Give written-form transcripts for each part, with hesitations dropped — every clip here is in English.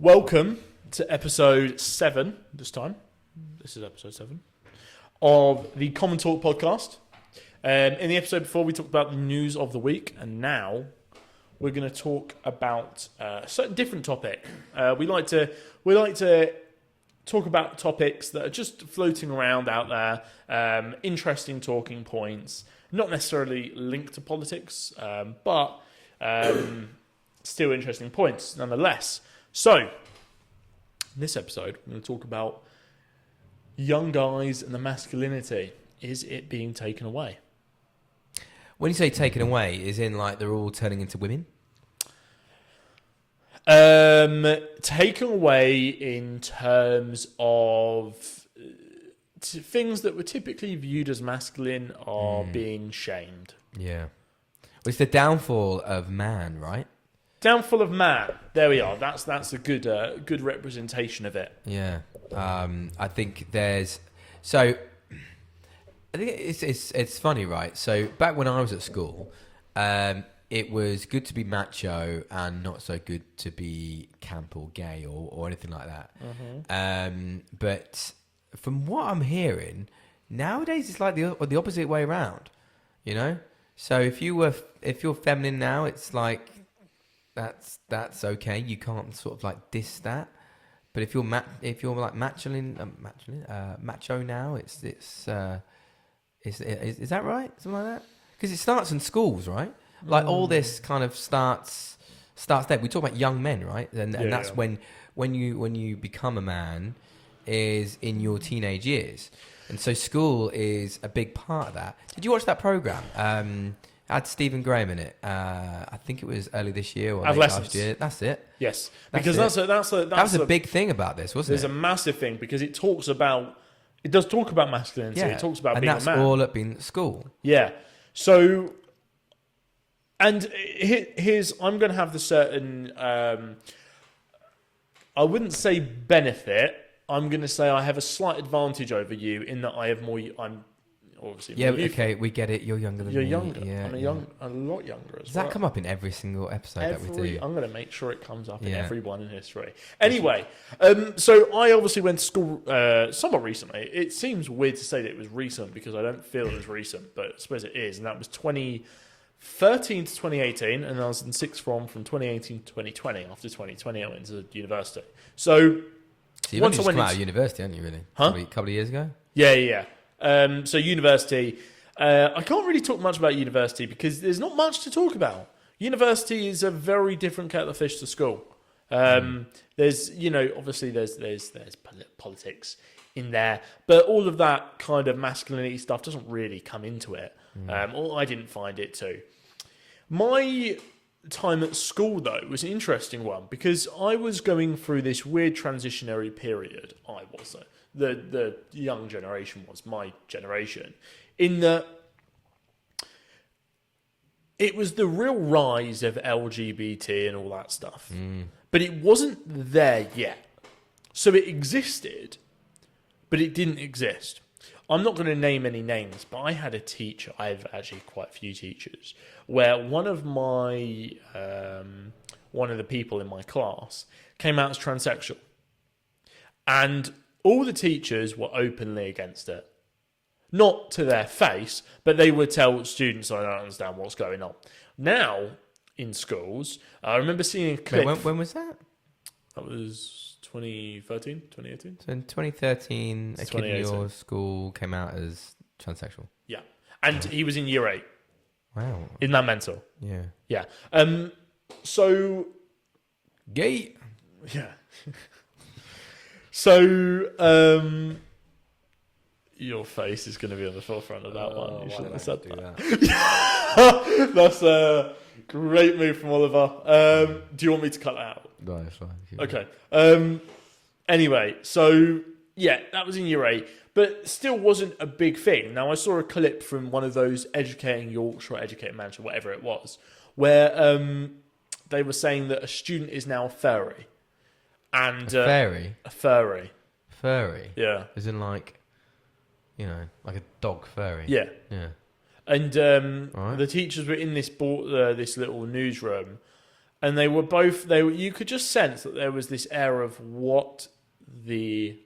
Welcome to episode 7 this time. This is episode 7 of the Common Talk podcast. In the episode before, we talked about the news of the week, and now we're going to talk about a certain different topic. We like to talk about topics that are just floating around out there, interesting talking points, not necessarily linked to politics, but still interesting points nonetheless. So, in this episode, we're going to talk about young guys and the masculinity. Is it being taken away? When you say taken away, is in like they're all turning into women? Taken away in terms of things that were typically viewed as masculine are being shamed. Yeah. Well, it's the downfall of man, right? Downfall of man. There we are. That's a good representation of it. Yeah. I think there's... So, I think it's funny, right? So, back when I was at school, it was good to be macho and not so good to be camp or gay or anything like that. Mm-hmm. But from what I'm hearing, nowadays it's like the opposite way around, you know? So if you're feminine now, it's like... That's okay. You can't sort of like diss that. But if you're like macho now, is that right? Something like that? Because it starts in schools, right? Like all this kind of starts there. We talk about young men, right? And that's when you become a man is in your teenage years, and so school is a big part of that. Did you watch that program? Had Stephen Graham in it. I think it was early this year or late last year. That's it. Yes, because that was a big thing about this, wasn't it? There's a massive thing because it does talk about masculinity. Yeah. It talks about being a man. And that's all at being at school. Yeah. So, and here's I'm going to have the certain. I wouldn't say benefit. I'm going to say I have a slight advantage over you in that I have more. I'm obviously. Yeah. Okay. We get it. You're younger than me. You're younger. Yeah, I'm a lot younger as Does well. that come up in every single episode that we do? I'm going to make sure it comes up in every one in history. Anyway, so I obviously went to school somewhat recently. It seems weird to say that it was recent because I don't feel it was recent, but I suppose it is. And that was 2013 to 2018, and I was in sixth form from 2018 to 2020. After 2020, I went to university. So you've only just come out of university, haven't you, really? Huh? A couple of years ago? Yeah. So university, I can't really talk much about university because there's not much to talk about. University is a very different kettle of fish to school. There's, obviously there's politics in there, but all of that kind of masculinity stuff doesn't really come into it. Or I didn't find it to. My time at school, though, was an interesting one because I was going through this weird transitionary period. The young generation was my generation, in that it was the real rise of LGBT and all that stuff. But it wasn't there yet. So it existed, but it didn't exist. I'm not going to name any names, but I had a teacher. I have actually quite a few teachers where one of the people in my class came out as transsexual, and all the teachers were openly against it. Not to their face, but they would tell students, I don't understand what's going on. Now, in schools, I remember seeing a clip. Wait, when was that? That was 2013, 2018. So in 2013, a kid in your school came out as transsexual. Yeah. And he was in year 8. Wow. Isn't that mental? Yeah. Yeah. So... Gay. Yeah. So, your face is going to be on the forefront of that one. You shouldn't have said that. That's a great move from Oliver. Do you want me to cut that out? No, it's fine. Okay. Anyway, so, yeah, that was in year 8, but still wasn't a big thing. Now, I saw a clip from one of those Educating Yorkshire or Educating Manchester, whatever it was, where they were saying that a student is now a furry. And, a fairy? A furry. Furry? Yeah. As in like a dog furry? Yeah. Yeah. And right. The teachers were in this little newsroom, and they were both. You could just sense that there was this air of what the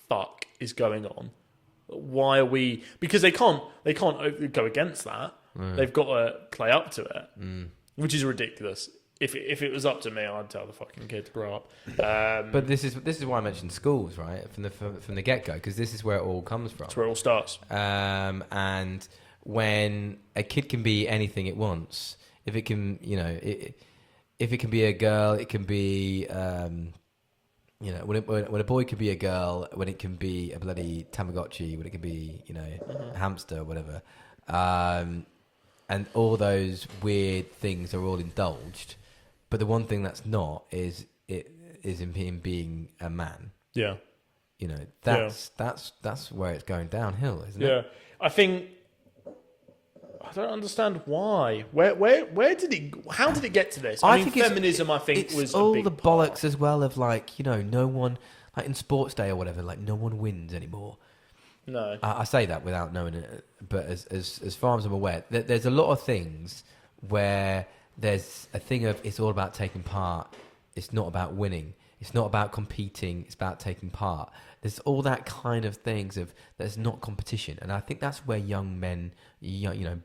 fuck is going on. Why are we? Because they can't go against that. They've got to play up to it, which is ridiculous. If it was up to me, I'd tell the fucking kid to grow up. But this is why I mentioned schools, right, from the get go, because this is where it all comes from. That's where it all starts. And when a kid can be anything it wants, if it can, if it can be a girl, it can be, when a boy can be a girl, when it can be a bloody Tamagotchi, when it can be, a hamster or whatever, and all those weird things are all indulged. But the one thing that's not is in him being a man. Yeah. That's where it's going downhill, isn't it? Yeah. I think I don't understand why. Where did it? How did it get to this? I think feminism. It's was all a big the part. bollocks as well of no one, like in Sports Day or whatever, no one wins anymore. No, I say that without knowing it, but as far as I'm aware, there's a lot of things where there's a thing of it's all about taking part. It's not about winning. It's not about competing. It's about taking part. There's all that kind of things of there's not competition, and I think that's where young men,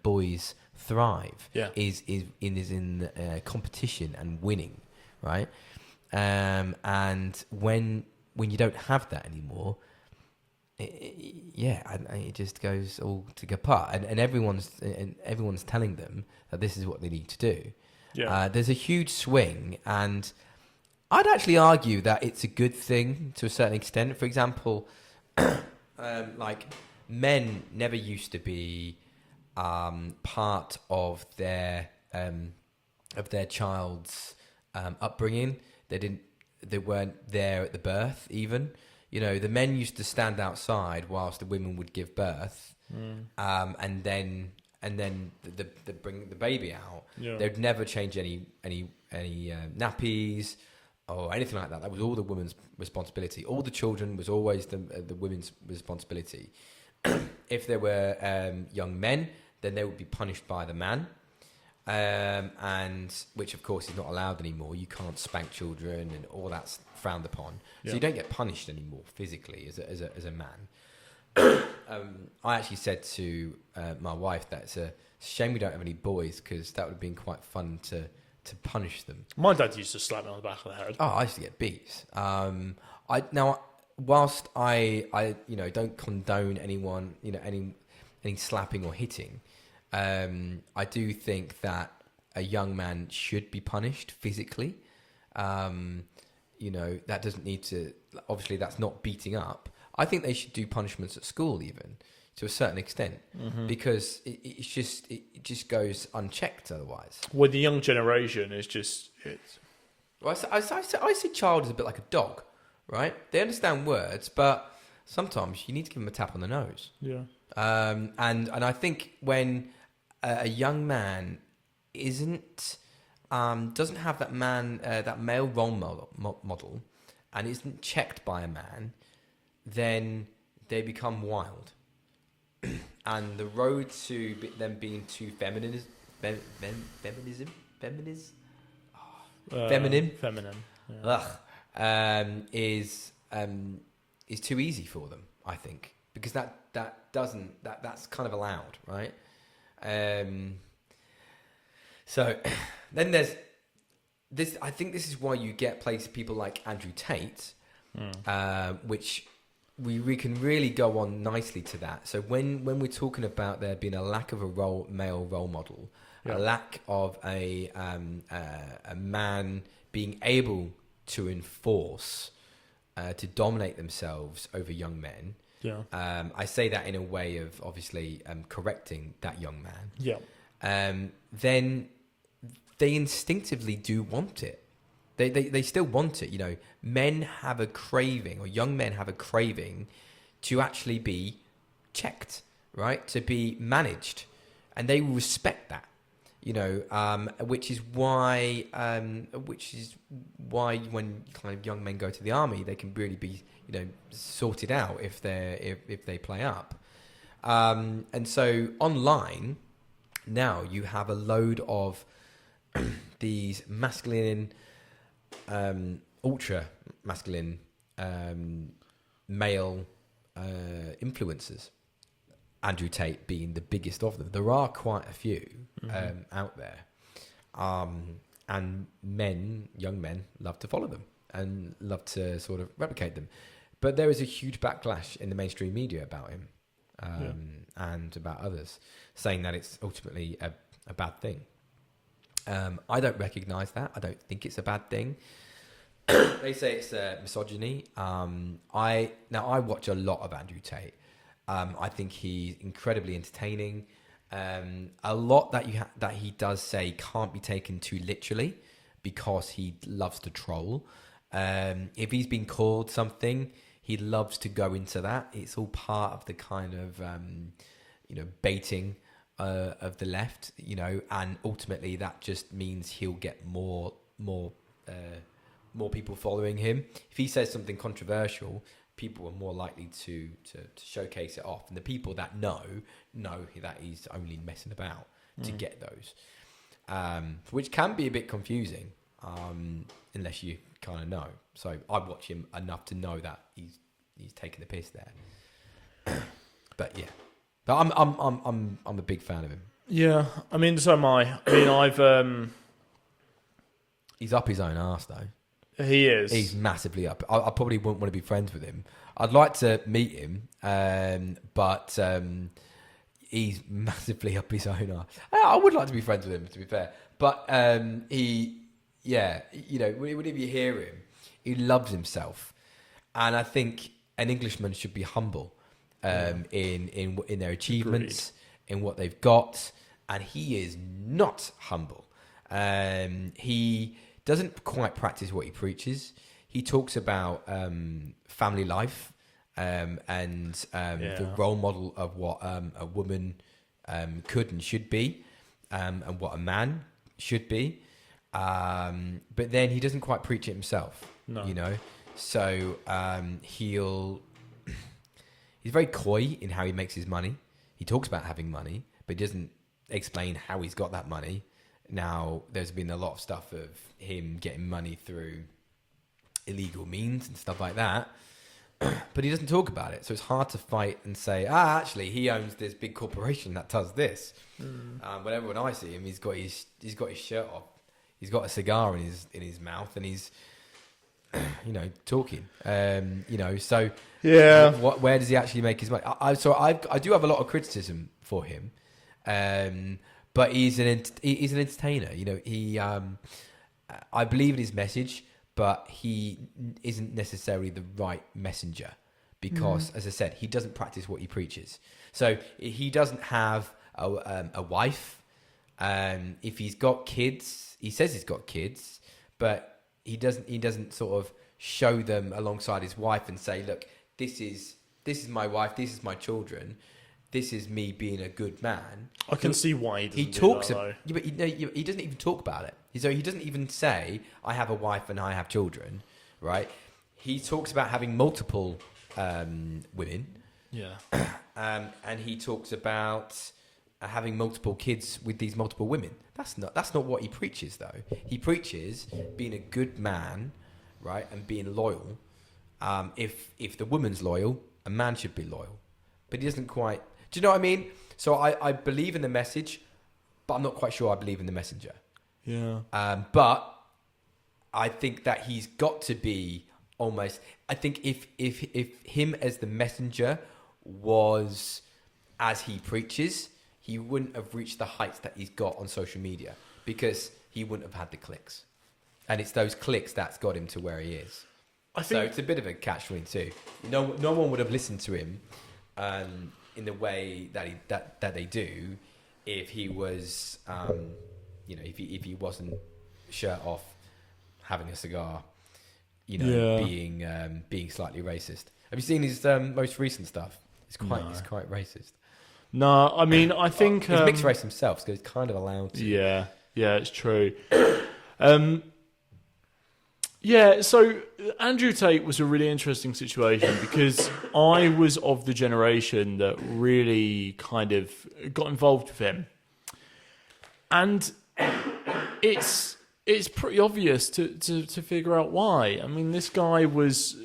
boys thrive. Yeah. is in competition and winning, right? And when you don't have that anymore, it just goes all to apart, and everyone's telling them that this is what they need to do. Yeah. There's a huge swing, and I'd actually argue that it's a good thing to a certain extent. For example, men never used to be part of their child's upbringing. They weren't there at the birth even. The men used to stand outside whilst the women would give birth, and then they bring the baby out. Yeah. They'd never change any nappies or anything like that. That was all the woman's responsibility. All the children was always the women's responsibility. If there were young men, then they would be punished by the man, and which of course is not allowed anymore. You can't spank children, and all that's frowned upon. So you don't get punished anymore physically as a man. I actually said to my wife that it's a shame we don't have any boys, because that would have been quite fun to punish them. My dad used to slap me on the back of the head. Oh, I used to get beats. Whilst I don't condone anyone, any slapping or hitting, I do think that a young man should be punished physically. That doesn't need to. Obviously, that's not beating up. I think they should do punishments at school, even to a certain extent, because it just goes unchecked otherwise. Well, the young generation is just it's. Well, I see child as a bit like a dog, right? They understand words, but sometimes you need to give them a tap on the nose. Yeah. And I think when a young man doesn't have that male role model, and isn't checked by a man, then they become wild. And the road to them being too feminine, is too easy for them, I think, because that's kind of allowed, right? So then there's this. I think this is why you get people like Andrew Tate, which we can really go on nicely to that. So when we're talking about there being a lack of a male role model, a lack of a man being able to enforce, to dominate themselves over young men. Yeah. I say that in a way of obviously correcting that young man. Yeah. Then they instinctively do want it. They still want it. Men have a craving, or young men have a craving, to actually be checked, right? To be managed, and they will respect that. Which is why when kind of young men go to the army, they can really be sorted out if they play up. And so online now you have a load of these masculine, ultra masculine male influencers. Andrew Tate being the biggest of them. There are quite a few out there, and young men, love to follow them and love to sort of replicate them. But there is a huge backlash in the mainstream media about him and about others, saying that it's ultimately a bad thing. I don't recognise that. I don't think it's a bad thing. They say it's misogyny. I watch a lot of Andrew Tate. I think he's incredibly entertaining. A lot that he does say can't be taken too literally because he loves to troll. If he's been called something, he loves to go into that. It's all part of the kind of baiting of the left, and ultimately that just means he'll get more people following him. If he says something controversial, people are more likely to showcase it off, and the people that know that he's only messing about to get those, which can be a bit confusing unless you kind of know. So I watch him enough to know that he's taking the piss there. But yeah, but I'm a big fan of him. Yeah, I mean, so am I. I mean, I've he's up his own arse though. He is. He's massively up. I probably wouldn't want to be friends with him. I'd like to meet him, but he's massively up his own arse. I would like to be friends with him, to be fair. But whenever you hear him, he loves himself. And I think an Englishman should be humble in their achievements, in what they've got. And he is not humble. He doesn't quite practice what he preaches. He talks about family life and the role model of what a woman could and should be, and what a man should be. But then he doesn't quite preach it himself. No. So he's very coy in how he makes his money. He talks about having money, but he doesn't explain how he's got that money. Now, there's been a lot of stuff of him getting money through illegal means and stuff like that, but he doesn't talk about it. So it's hard to fight and say, actually, he owns this big corporation that does this. Whenever when I see him, he's got his shirt off, he's got a cigar in his mouth, and he's talking. So yeah, where does he actually make his money? I do have a lot of criticism for him. But he's an entertainer. I believe in his message, but he isn't necessarily the right messenger because, as I said, he doesn't practice what he preaches. So he doesn't have a wife. If he's got kids, he says he's got kids, but he doesn't sort of show them alongside his wife and say, look, this is my wife, this is my children. This is me being a good man. I can see why he doesn't he talks do that, though. But he doesn't even talk about it. So he doesn't even say, I have a wife and I have children, right? He talks about having multiple women. Yeah. And he talks about having multiple kids with these multiple women. That's not what he preaches, though. He preaches being a good man, right, and being loyal. If the woman's loyal, a man should be loyal. But he doesn't quite... Do you know what I mean? So I believe in the message, but I'm not quite sure I believe in the messenger. Yeah. But I think that he's got to be almost... I think if him as the messenger was as he preaches, he wouldn't have reached the heights that he's got on social media because he wouldn't have had the clicks. And it's those clicks that's got him to where he is. So it's a bit of a catch-22. No one would have listened to him in the way that they do if he was if he wasn't shirt off, having a cigar, being slightly racist. Have you seen his most recent stuff? It's quite racist. No, I mean, I think he's mixed race himself, so he's kind of allowed to. Yeah, it's true. So Andrew Tate was a really interesting situation because I was of the generation that really kind of got involved with him. And it's pretty obvious to figure out why. I mean, this guy was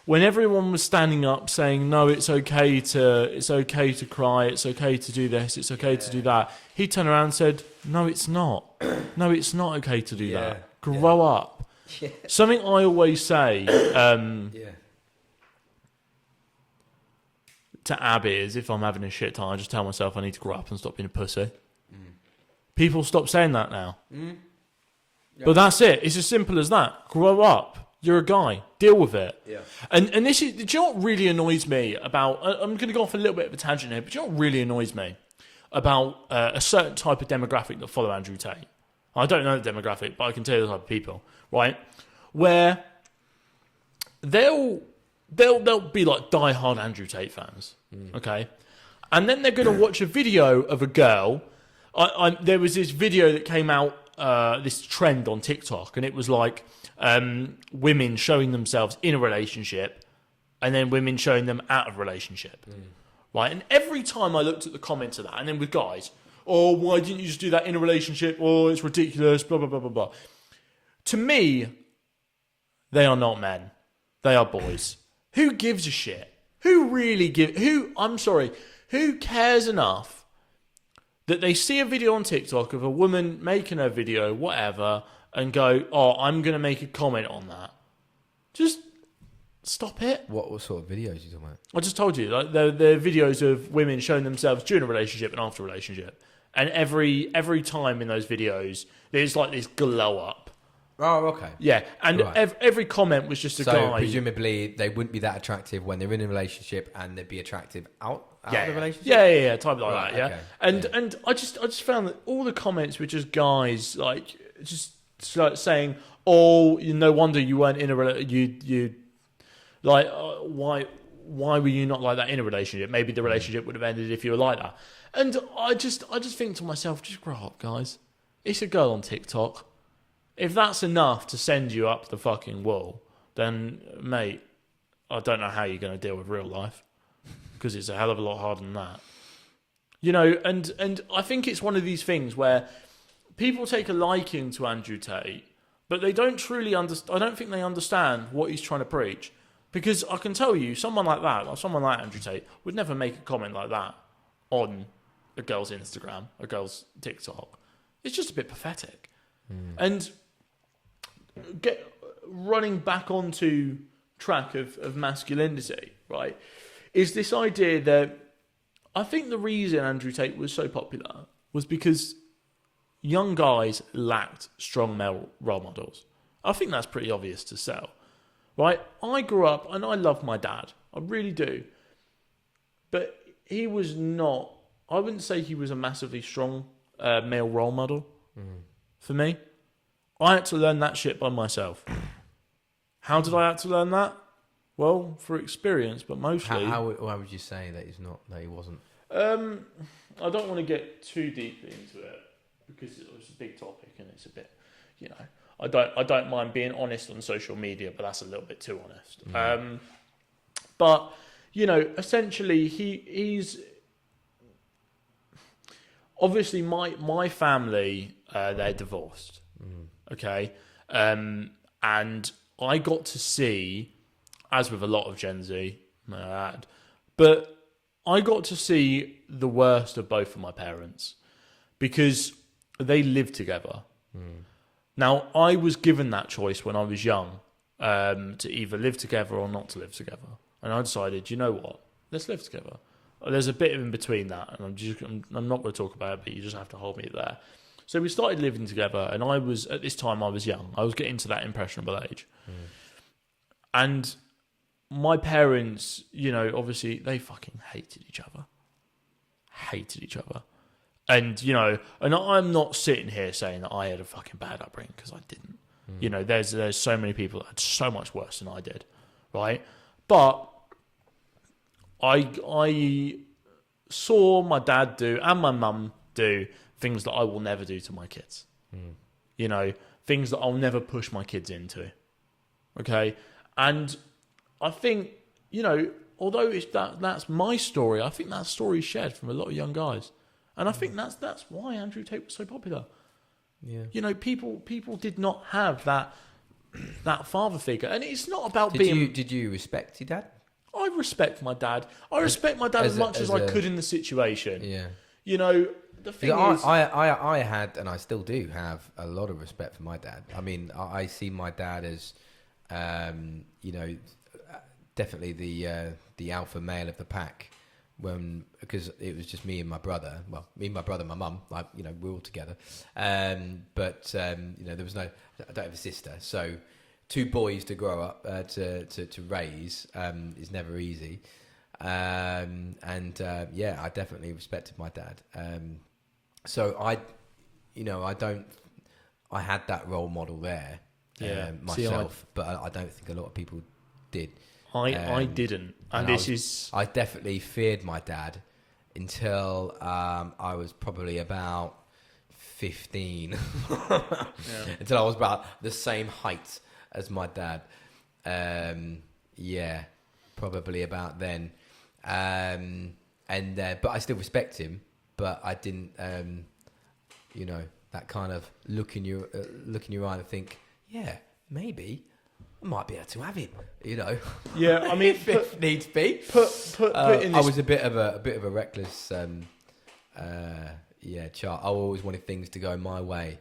when everyone was standing up saying no, it's okay to cry, it's okay to do this, it's okay to do that. He turned around and said, no, it's not. No, it's not okay to do that. Grow up. Yeah. Something I always say to Abby is, if I'm having a shit time, I just tell myself I need to grow up and stop being a pussy. People stop saying that now. But that's it. It's as simple as that. Grow up. You're a guy. Deal with it. Yeah. And this is, do you know what really annoys me about, I'm going to go off a little bit of a tangent here, but do you know what really annoys me about a certain type of demographic that follow Andrew Tate? I don't know the demographic, but I can tell you the type of people, right? Where they'll be like diehard Andrew Tate fans, okay? And then they're going to watch a video of a girl. There was this video that came out, this trend on TikTok, and it was like women showing themselves in a relationship and then women showing them out of a relationship, right? And every time I looked at the comments of that, and then with guys, oh, why didn't you just do that in a relationship? Oh, it's ridiculous, blah, blah, blah, blah, blah. To me, they are not men. They are boys. Who gives a shit? Who cares enough that they see a video on TikTok of a woman making a video, whatever, and go, oh, I'm going to make a comment on that? Just stop it. What sort of videos are you talking about? I just told you, like they're videos of women showing themselves during a relationship and after a relationship. And every time in those videos, there's like this glow up. Oh, okay. Yeah, and every comment was just a guy. So presumably they wouldn't be that attractive when they're in a relationship, and they'd be attractive out of the relationship. Yeah, type like that. Yeah, okay. And I just found that all the comments were just guys like just like saying, "Oh, no wonder you weren't in a you like why were you not like that in a relationship? Maybe the relationship would have ended if you were like that." And I just think to myself, just grow up, guys. It's a girl on TikTok. If that's enough to send you up the fucking wall, then, mate, I don't know how you're going to deal with real life, because it's a hell of a lot harder than that. You know, and I think it's one of these things where people take a liking to Andrew Tate, but they don't truly understand. I don't think they understand what he's trying to preach, because I can tell you, someone like that, like someone like Andrew Tate, would never make a comment like that on a girl's Instagram, a girl's TikTok. It's just a bit pathetic. And running back onto track of masculinity, right, is this idea that I think the reason Andrew Tate was so popular was because young guys lacked strong male role models. I think that's pretty obvious to sell, right? I grew up and I love my dad. I really do. But he was not, I wouldn't say he was a massively strong male role model for me. I had to learn that shit by myself. How did I have to learn that? Well, through experience, but mostly. How would you say that he wasn't? I don't want to get too deeply into it because it's a big topic and it's a bit, you know, I don't mind being honest on social media, but that's a little bit too honest. But you know, essentially, he's obviously my family. They're divorced. Okay, and I got to see, as with a lot of Gen Z, may I add, but I got to see the worst of both of my parents because they lived together. Now, I was given that choice when I was young to either live together or not to live together, and I decided, you know what, let's live together. There's a bit in between that, and I'm not going to talk about it, but you just have to hold me there. So we started living together, and at this time I was young. I was getting to that impressionable age. And my parents, you know, obviously they fucking hated each other. And, you know, and I'm not sitting here saying that I had a fucking bad upbringing, because I didn't. You know, there's so many people that had so much worse than I did, right? But I saw my dad do, and my mum do, things that I will never do to my kids. You know, things that I'll never push my kids into. Okay? And I think, you know, although that's my story, I think that story is shared from a lot of young guys. And I think that's why Andrew Tate was so popular. Yeah. You know, people did not have that father figure, and it's not about Did you respect your dad? I respect my dad. I respect my dad as much as I could in the situation. Yeah. You know, the thing is, I had, and I still do have, a lot of respect for my dad. I mean, I see my dad as, you know, definitely the alpha male of the pack. Because it was just me and my brother. Well, me and my brother, and my mum. Like, you know, we're all together. But you know, there was no. I don't have a sister, so 2 boys to grow up to raise is never easy. Yeah, I definitely respected my dad. So I had that role model there myself, but I don't think a lot of people did. I didn't, and I definitely feared my dad until I was probably about 15, until I was about the same height as my dad. Yeah, probably about then. But I still respect him. But I didn't, you know, that kind of look in your eye and think, yeah, maybe I might be able to have him. You know. Yeah, I mean, if needs be. Put in this. I was a bit of a reckless, child. I always wanted things to go my way.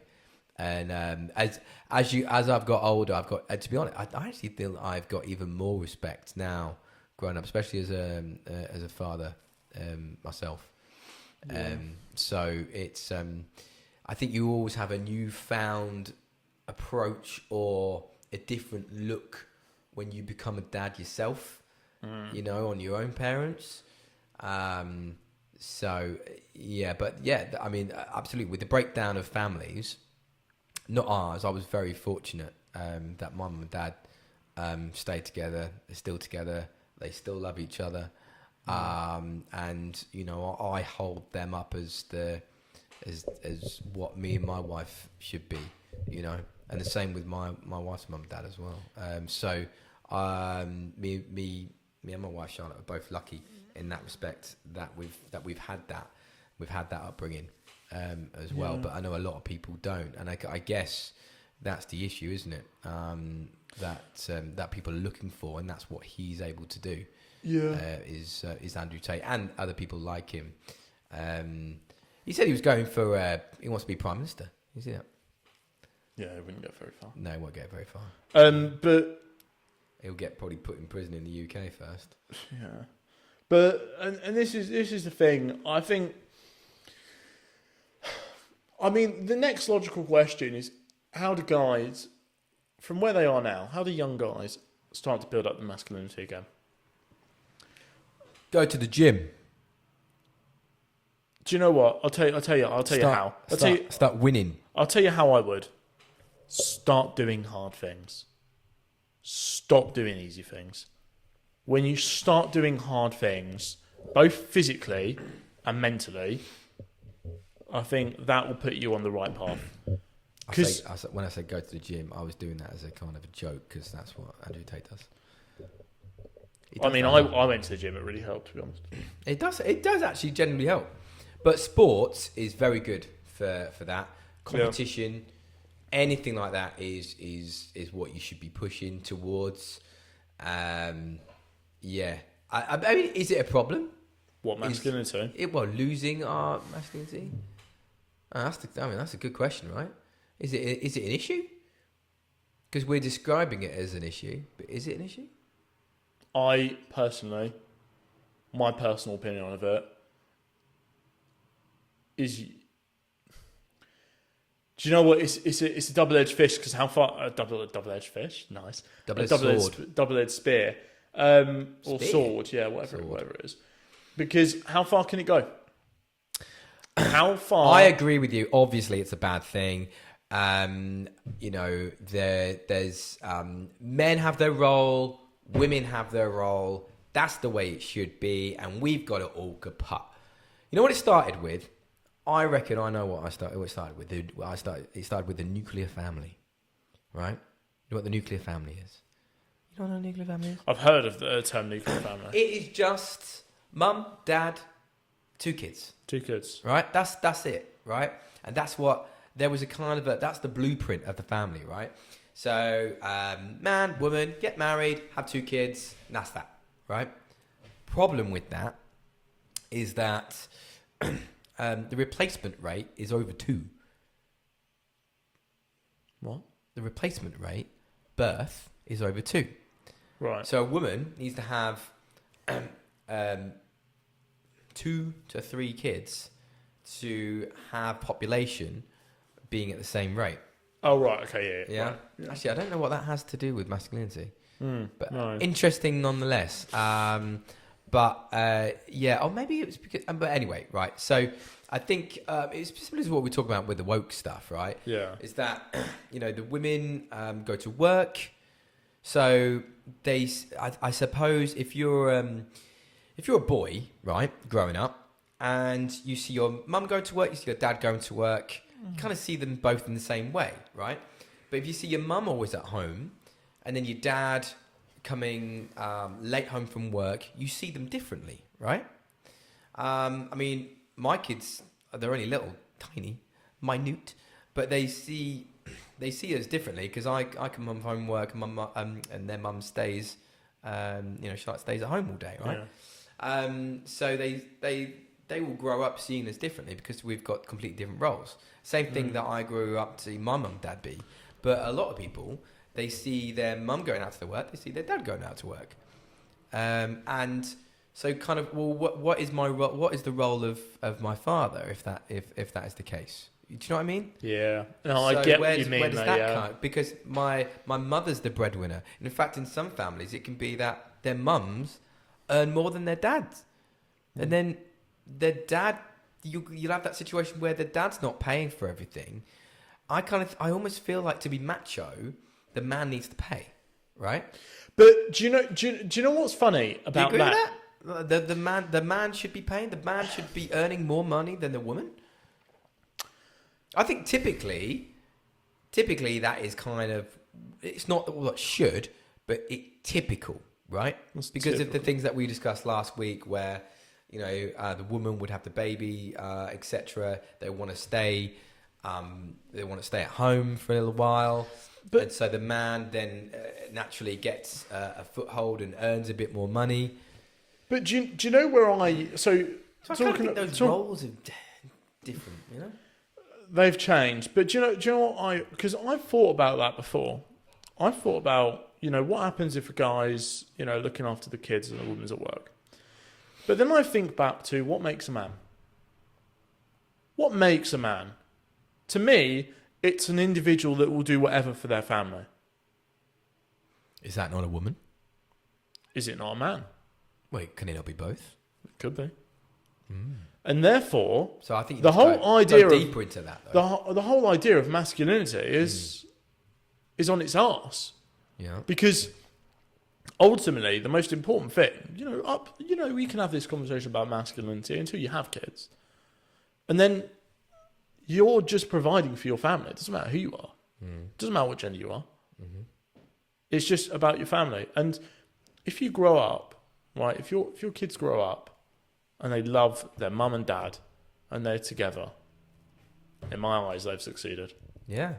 And as I've got older, I've got to be honest. I actually feel I've got even more respect now, growing up, especially as a father myself. Yeah. So it's I think you always have a newfound approach or a different look when you become a dad yourself. You know, on your own parents. So yeah, but yeah, I mean, absolutely. With the breakdown of families. Not ours. I was very fortunate that my mum and dad stayed together. They're still together. They still love each other, and you know, I hold them up as what me and my wife should be. You know, and the same with my wife's mum and dad as well. So me and my wife Charlotte are both lucky in that respect that we've had that upbringing. As well, but I know a lot of people don't, and I guess that's the issue, isn't it? That people are looking for, and that's what he's able to do. Yeah, is Andrew Tate and other people like him. He said he was going for. He wants to be prime minister. You see that? Yeah, it wouldn't go very far. No, it won't get very far. But he'll get probably put in prison in the UK first. Yeah, but and this is the thing. I think. I mean, the next logical question is, how do guys, from where they are now, how do young guys start to build up the masculinity again? Go to the gym. Do you know what? I'll tell you how. Start winning. I'll tell you how I would. Start doing hard things. Stop doing easy things. When you start doing hard things, both physically and mentally, I think that will put you on the right path. When I say go to the gym, I was doing that as a kind of a joke because that's what Andrew Tate does. I mean, I went to the gym. It really helped, to be honest. It does actually generally help. But sports is very good for that. Competition, anything like that is what you should be pushing towards. I mean, is it a problem? What, masculinity? Losing our masculinity? That's a good question, right? Is it an issue? Because we're describing it as an issue, but is it an issue? I personally, my personal opinion of it is, do you know what? It's a double-edged fish because how far double-edged fish, nice, double-edged spear, or sword, yeah, whatever it is. Because how far can it go? How far? I agree with you. Obviously, it's a bad thing. You know, there's men have their role, women have their role. That's the way it should be, and we've got it all kaput. You know what it started with? I reckon I know what it started with. It started with the nuclear family, right? You know what the nuclear family is? You know what the nuclear family is? I've heard of the term nuclear family. It is just mum, dad, 2 kids. 2 kids. Right? That's it, right? And that's what there was a kind of that's the blueprint of the family, right? So man, woman, get married, have 2 kids, and that's that, right? Problem with that is that the replacement rate is over 2. What? The replacement rate, birth, is over 2. Right. So a woman needs to have 2 to 3 kids to have population being at the same rate. Oh, right. Okay, yeah. Yeah. Right. Yeah. Actually, I don't know what that has to do with masculinity, but no. interesting nonetheless. Yeah, or maybe it was because. But anyway, right. So I think it's similar to what we talk about with the woke stuff, right? Yeah. Is that the women go to work, so I suppose if you're a boy, right, growing up, and you see your mum going to work, you see your dad going to work, you kind of see them both in the same way, right? But if you see your mum always at home, and then your dad coming late home from work, you see them differently, right? I mean, my kids, they're only little, tiny, minute, but they see us differently because I come home from work and their mum stays, Charlotte stays at home all day, right? Yeah. So they will grow up seeing us differently because we've got completely different roles. Same thing that I grew up to see my mum and dad be. But a lot of people, they see their mum going out to work, they see their dad going out to work. And so kind of, well, what is my role? What is the role of my father if that is the case? Do you know what I mean? Yeah. No, So I get where what you does- mean. Where does though, that yeah. come? Because my mother's the breadwinner. And in fact, in some families, it can be that their mums earn more than their dads, and then their dad, you'll have that situation where the dad's not paying for everything. I almost feel like to be macho, the man needs to pay, right? But do you know what's funny Do you about agree that? with that? The man should be paying. The man should be earning more money than the woman. I think typically that is kind of, it's not what should, but it's typical, right? What's Because of the typical? things that we discussed last week, where the woman would have the baby, etc. They want to stay at home for a little while, and so the man then naturally gets a foothold and earns a bit more money. But do you know where So I kind of think those roles are different, you know. They've changed, but do you know what because I've thought about that before. I've thought about, what happens if a guy's, looking after the kids and the woman's at work. But then I think back to what makes a man. What makes a man? To me, it's an individual that will do whatever for their family. Is that not a woman? Is it not a man? Wait, can it not be both? It could be. And therefore, So I think the whole idea go of deeper into that, though. the whole idea of masculinity is on its arse. Yeah. Because ultimately, the most important thing, we can have this conversation about masculinity until you have kids, and then you're just providing for your family. It doesn't matter who you are. It doesn't matter what gender you are. It's just about your family. And if you grow up, right? If your kids grow up and they love their mum and dad, and they're together, in my eyes, they've succeeded. Yeah.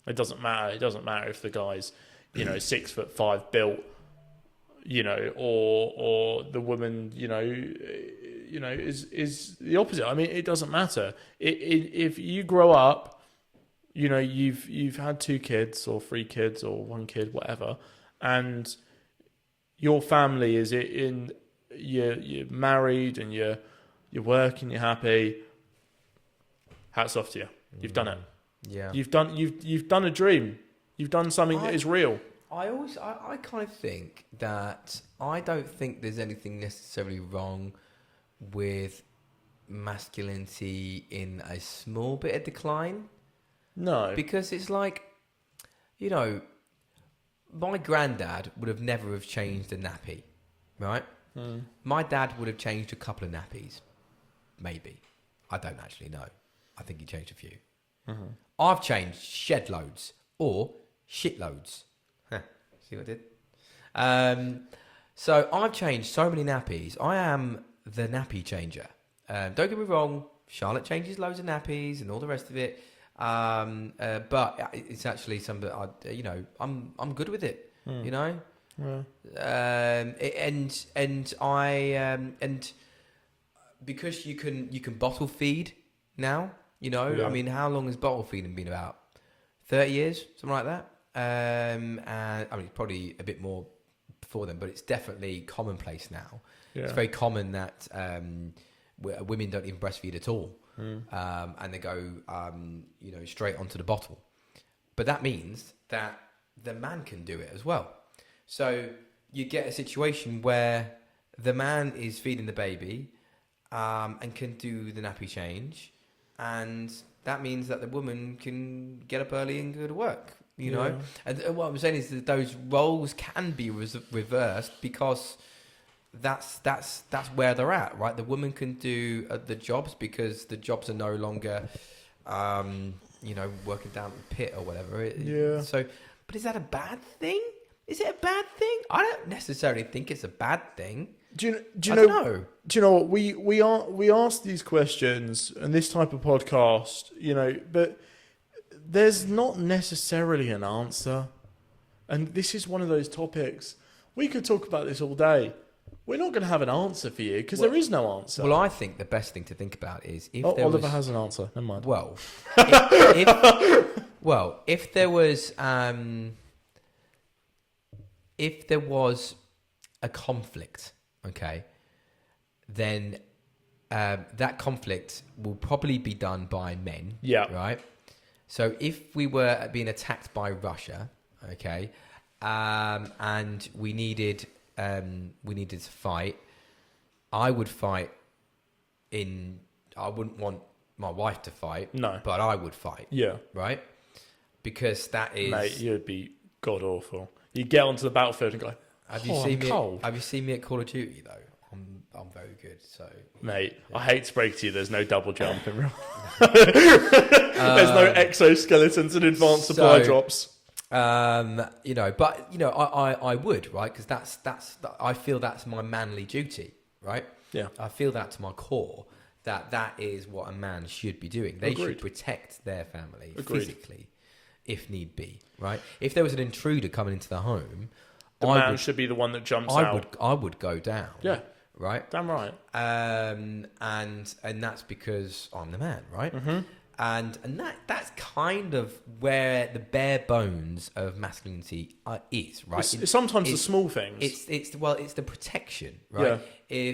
It doesn't matter. It doesn't matter if the guy's, 6'5" built, or the woman, is the opposite. I mean, it doesn't matter. If you grow up, you've had 2 kids or 3 kids or 1 kid, whatever, and your family is you're married and you're working, you're happy. Hats off to you. You've done it. Yeah. You've done a dream. You've done something that is real. I kind of think that I don't think there's anything necessarily wrong with masculinity in a small bit of decline. No. Because it's like, my granddad would have never have changed a nappy, right? My dad would have changed a couple of nappies, maybe. I don't actually know. I think he changed a few. I've changed shed loads or shit loads. See what I did? So I've changed so many nappies. I am the nappy changer. Don't get me wrong. Charlotte changes loads of nappies and all the rest of it. But it's actually something I'm good with it. You know, and because you can bottle feed now. You know, Yeah. I mean, how long has bottle feeding been about? 30 years, something like that. And I mean, it's probably a bit more before then, but it's definitely commonplace now. Yeah. It's very common that women don't even breastfeed at all, and they go, straight onto the bottle. But that means that the man can do it as well. So you get a situation where the man is feeding the baby, and can do the nappy change, and that means that the woman can get up early and go to work. You know, and what I'm saying is that those roles can be reversed because that's where they're at, right? The woman can do the jobs because the jobs are no longer, working down the pit or whatever. So, but is that a bad thing? Is it a bad thing? I don't necessarily think it's a bad thing. Do you know what we ask these questions and this type of podcast, but there's not necessarily an answer. And this is one of those topics. We could talk about this all day. We're not going to have an answer for you because there is no answer. Well, I think the best thing to think about is Oliver has an answer. Never mind. Well, if there was a conflict, okay, then that conflict will probably be done by men. Yeah. Right. So if we were being attacked by Russia, okay, and we needed to fight, I would fight I wouldn't want my wife to fight. No. But I would fight. Yeah. Right? Because that is... Mate, you'd be god awful. You get onto the battlefield and go, have you seen me at Call of Duty, though? I'm very good, so... Mate, yeah. I hate to break to you, there's no double jump in real There's no exoskeletons and advanced supply drops. I would, right? Because I feel that's my manly duty, right? Yeah. I feel that to my core, that is what a man should be doing. They should protect their family physically, if need be, right? If there was an intruder coming into the home... The man should be the one that jumps out. I would go down. Yeah. Right? Damn right. And that's because I'm the man, right? Mm-hmm. And that's kind of where the bare bones of masculinity is, right? It's sometimes the small things. It's the protection, right? Yeah.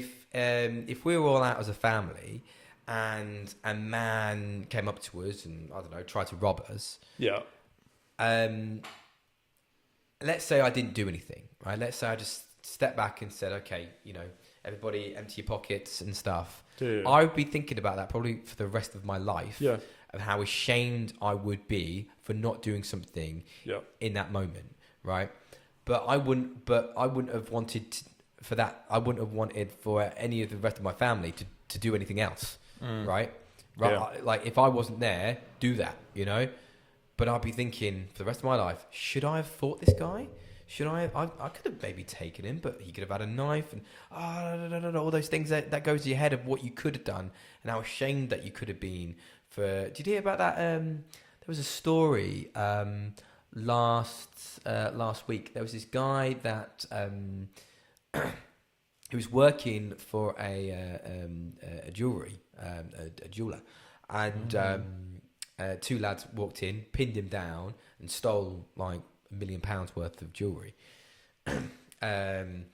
If we were all out as a family and a man came up to us and, I don't know, tried to rob us. Yeah. Let's say I didn't do anything, right? Let's say I just stepped back and said, okay, everybody empty your pockets and stuff. Dude. I would be thinking about that probably for the rest of my life. Yeah. Of how ashamed I would be for not doing something in that moment, right? But I wouldn't have wanted for that. I wouldn't have wanted for any of the rest of my family to do anything else, right? Yeah. Like if I wasn't there, do that, But I'd be thinking for the rest of my life, should I have fought this guy? Should I could have maybe taken him, but he could have had a knife and all those things that goes to your head of what you could have done and how ashamed that you could have been. Did you hear about that? There was a story last week. There was this guy that he was working for a jewelry a jeweler, and two lads walked in, pinned him down, and stole like £1 million worth of jewelry. And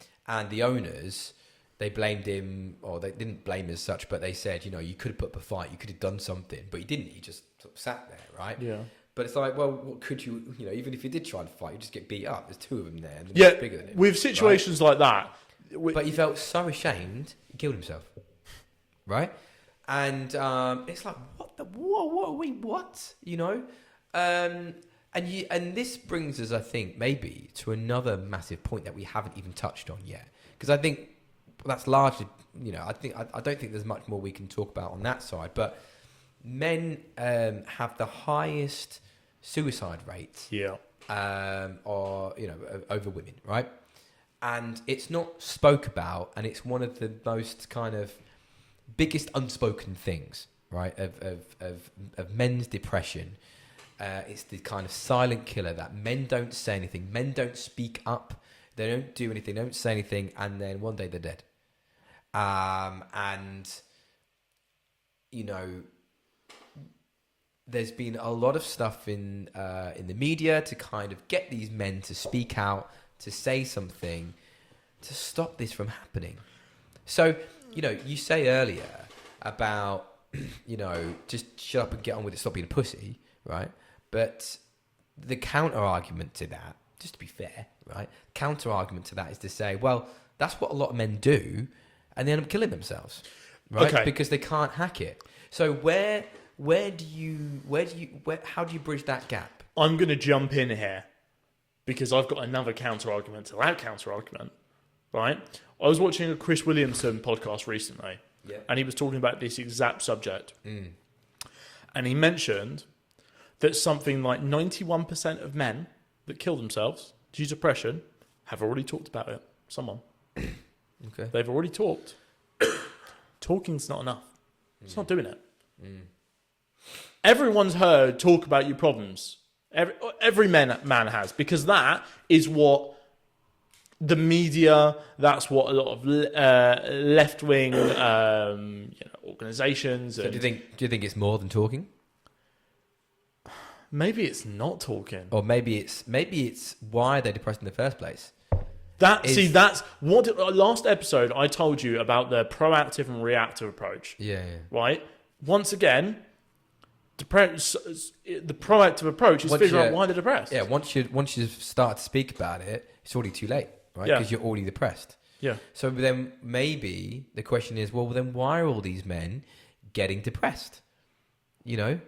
the owners, they blamed him, or they didn't blame him as such, but they said, you could have put up a fight, you could have done something, but he didn't. He just sort of sat there, right? Yeah. But it's like, well, what could you, even if you did try to fight, you just get beat up. There's two of them there, and they're much bigger than him. With situations like that. But he felt so ashamed, he killed himself, right? And it's like, what? And this brings us, I think, maybe to another massive point that we haven't even touched on yet, because I think that's largely, I don't think there's much more we can talk about on that side. But men have the highest suicide rates, over women, right? And it's not spoke about, and it's one of the most kind of biggest unspoken things, right, of men's depression. It's the kind of silent killer that men don't say anything. Men don't speak up. They don't do anything. They don't say anything. And then one day they're dead. And, you know, there's been a lot of stuff in the media to kind of get these men to speak out, to say something, to stop this from happening. So, you know, you say earlier about, you know, just shut up and get on with it, stop being a pussy, right? But the counter argument to that, just to be fair, right? Counter argument to that is to say, well, that's what a lot of men do, and they end up killing themselves, right? Okay. Because they can't hack it. So how do you bridge that gap? I'm going to jump in here because I've got another counter argument to that counter argument, right? I was watching a Chris Williamson podcast recently, and he was talking about this exact subject. And he mentioned that something like 91% of men that kill themselves due to depression have already talked about it. Someone. Okay. They've already talked. Talking's not enough. It's not doing it. Everyone's heard talk about your problems. Every man has, because that is what the media, that's what a lot of left-wing organisations. So do you think it's more than talking? Maybe it's not talking, Or maybe it's why they're depressed in the first place. That's what last episode I told you about the proactive and reactive approach. Yeah. Right. Once again, the proactive approach is figuring out why they're depressed. Yeah. Once you start to speak about it, it's already too late, right? Yeah. Because you're already depressed. Yeah. So then maybe the question is, well, then why are all these men getting depressed? You know,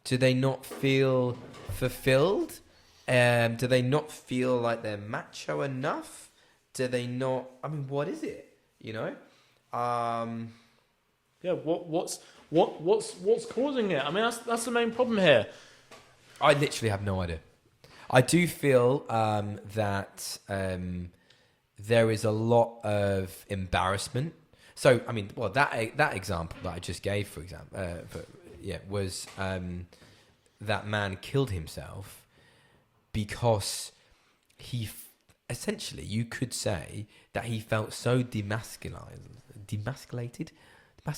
do they not feel fulfilled? Do they not feel like they're macho enough? Do they not? I mean, what is it? You know? Yeah. What's causing it? I mean, that's the main problem here. I literally have no idea. I do feel that there is a lot of embarrassment. So, I mean, well, that example that I just gave, for example, was that man killed himself because essentially, you could say that he felt so demasculated. I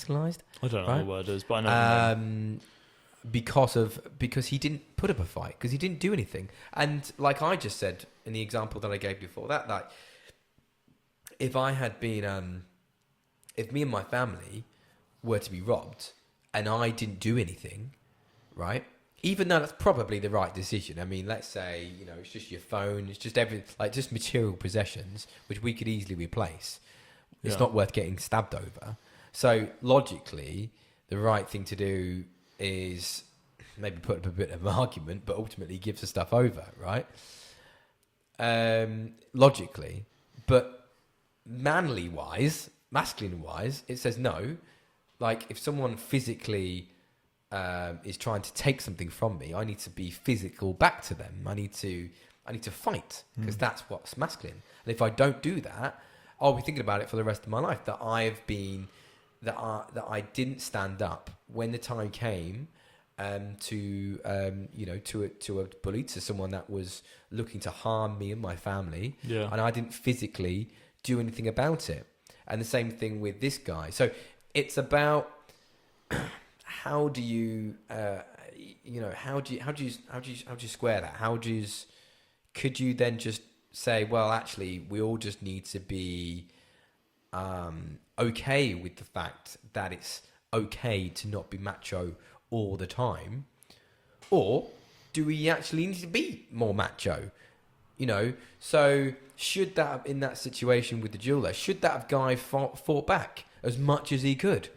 don't know right? what the word is, but I know. Because he didn't put up a fight, because he didn't do anything. And like I just said in the example that I gave before that, like if I had been, if me and my family were to be robbed and I didn't do anything, right? Even though that's probably the right decision. I mean, let's say, you know, it's just your phone, it's just just material possessions, which we could easily replace. It's not worth getting stabbed over. So logically, the right thing to do is maybe put up a bit of an argument, but ultimately give the stuff over, right? Logically, but masculine-wise, it says no. Like if someone physically is trying to take something from me, I need to be physical back to them. I need to fight, because that's what's masculine. And if I don't do that, I'll be thinking about it for the rest of my life, that I didn't stand up when the time came to a bully, to someone that was looking to harm me and my family, and I didn't physically do anything about it. And the same thing with this guy. So it's about how do you square that? Could you then just say, well, actually, we all just need to be okay with the fact that it's okay to not be macho all the time? Or do we actually need to be more macho? You know, so should that, in that situation with the jeweler, should that guy fought back as much as he could?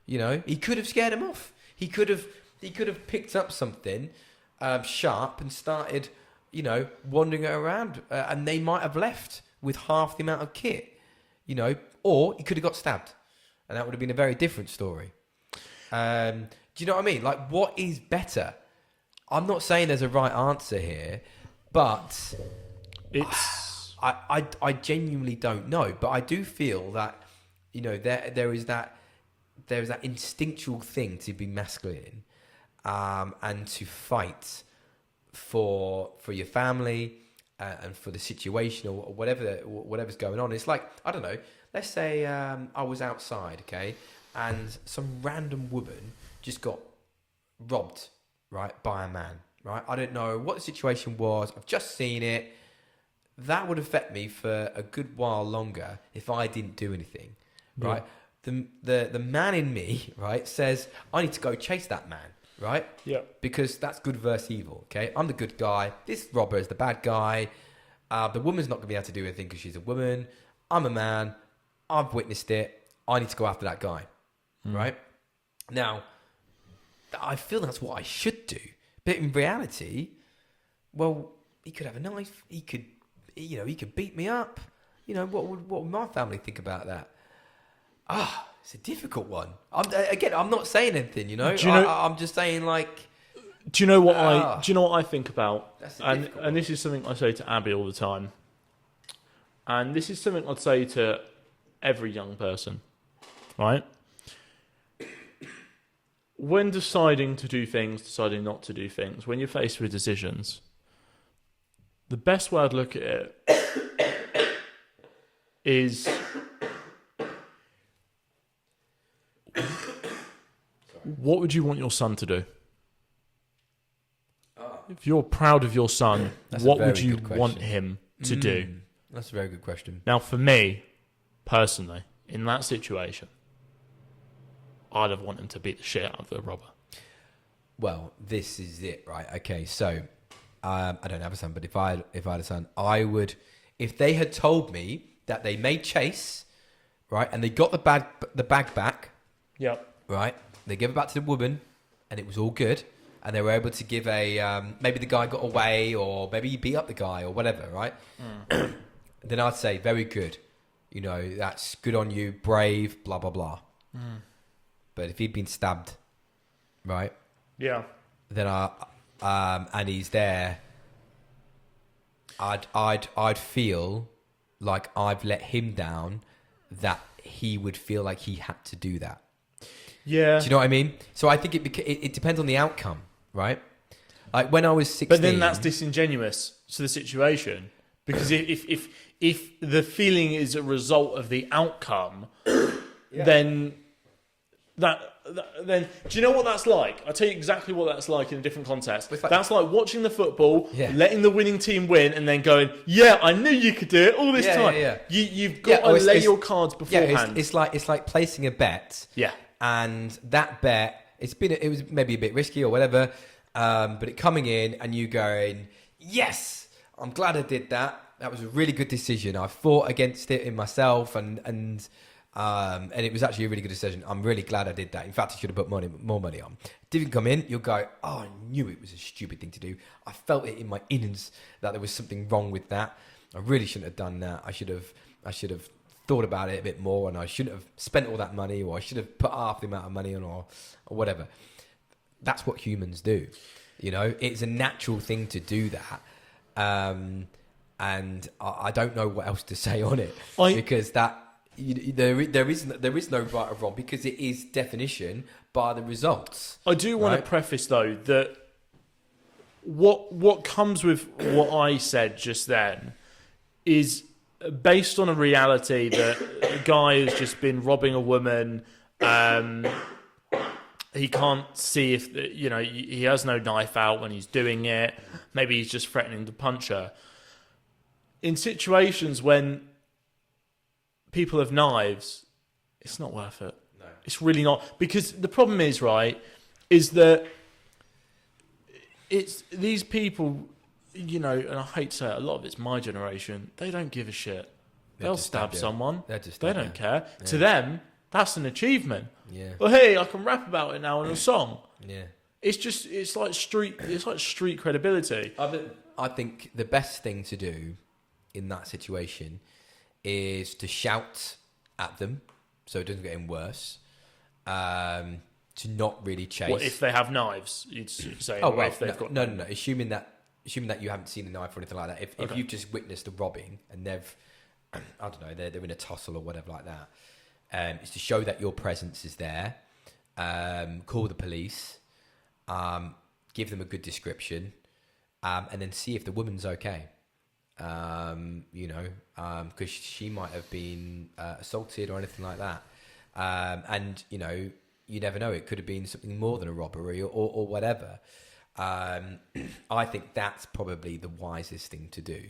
You know, he could have scared him off. He could have picked up something sharp and started, you know, wandering around, and they might have left with half the amount of kit, you know, or he could have got stabbed, and that would have been a very different story. Do you know what I mean? Like, what is better? I'm not saying there's a right answer here, but I genuinely don't know. But I do feel that, you know, there is that there's that instinctual thing to be masculine, and to fight for your family, and for the situation or whatever's going on. It's like, I don't know, let's say I was outside, okay, and some random woman just got robbed, right, by a man, right? I don't know what the situation was. I've just seen it. That would affect me for a good while longer if I didn't do anything, right? The man in me, right, says I need to go chase that man, right? Yeah. Because that's good versus evil, okay? I'm the good guy. This robber is the bad guy. The woman's not going to be able to do anything because she's a woman. I'm a man. I've witnessed it. I need to go after that guy, right? Now, I feel that's what I should do. But in reality, well, he could have a knife. He could beat me up. What would my family think about that? It's a difficult one. I'm not saying anything, I'm just saying, like... Do you know what I think about? That's and this is something I say to Abby all the time. And this is something I'd say to every young person, right? When deciding to do things, deciding not to do things, when you're faced with decisions, the best way I'd look at it is... what would you want your son to do? If you're proud of your son, what would you want him to do? That's a very good question. Now, for me, personally, in that situation, I'd have wanted him to beat the shit out of the robber. Well, this is it, right? Okay, so I don't have a son, but if I had a son, I would, if they had told me that they made chase, right, and they got the bag back, right, they gave it back to the woman, and it was all good. And they were able to give maybe the guy got away, or maybe he beat up the guy, or whatever, right? Then I'd say, very good. That's good on you, brave, blah, blah, blah. But if he'd been stabbed, right? Yeah. Then and he's there, I'd feel like I've let him down, that he would feel like he had to do that. Yeah. Do you know what I mean? So I think it depends on the outcome, right? Like when I was 16... But then that's disingenuous to the situation. Because if the feeling is a result of the outcome, then do you know what that's like? I'll tell you exactly what that's like in a different context. That's like watching the football, letting the winning team win, and then going, yeah, I knew you could do it all this time. Yeah. You've got to lay your cards beforehand. It's like placing a bet. Yeah. And that bet, it was maybe a bit risky or whatever, but it coming in and you going, yes, I'm glad I did that. That was a really good decision. I fought against it in myself, and it was actually a really good decision. I'm really glad I did that. In fact, I should have put more money on. Didn't come in, you'll go, oh, I knew it was a stupid thing to do. I felt it in my innards that there was something wrong with that. I really shouldn't have done that. I should have thought about it a bit more, and I shouldn't have spent all that money, or I should have put half the amount of money on, or whatever. That's what humans do. It's a natural thing to do that. And I don't know what else to say on it, because that there is no right or wrong, because it is definition by the results. I do want to preface though that what comes with what I said just then is based on a reality that a guy has just been robbing a woman. He can't see if he has no knife out when he's doing it. Maybe he's just threatening to punch her. In situations when people have knives, it's not worth it. No. It's really not. Because the problem is, right, is that it's these people, and I hate to say it, a lot of it's my generation, they don't give a shit. They'll stab someone. They don't care. Yeah. To them, that's an achievement. Yeah. Well, hey, I can rap about it now in a song. Yeah. It's like street credibility. I think the best thing to do in that situation is to shout at them so it doesn't get any worse. To not really chase. What if they have knives? You'd say. Oh well, if they've got no. Assuming that you haven't seen the knife or anything like that. If you've just witnessed a robbing and they've, I don't know, they're in a tussle or whatever like that, is to show that your presence is there, call the police, give them a good description, and then see if the woman's okay. Because she might have been assaulted or anything like that. And, you never know. It could have been something more than a robbery or whatever. I think that's probably the wisest thing to do.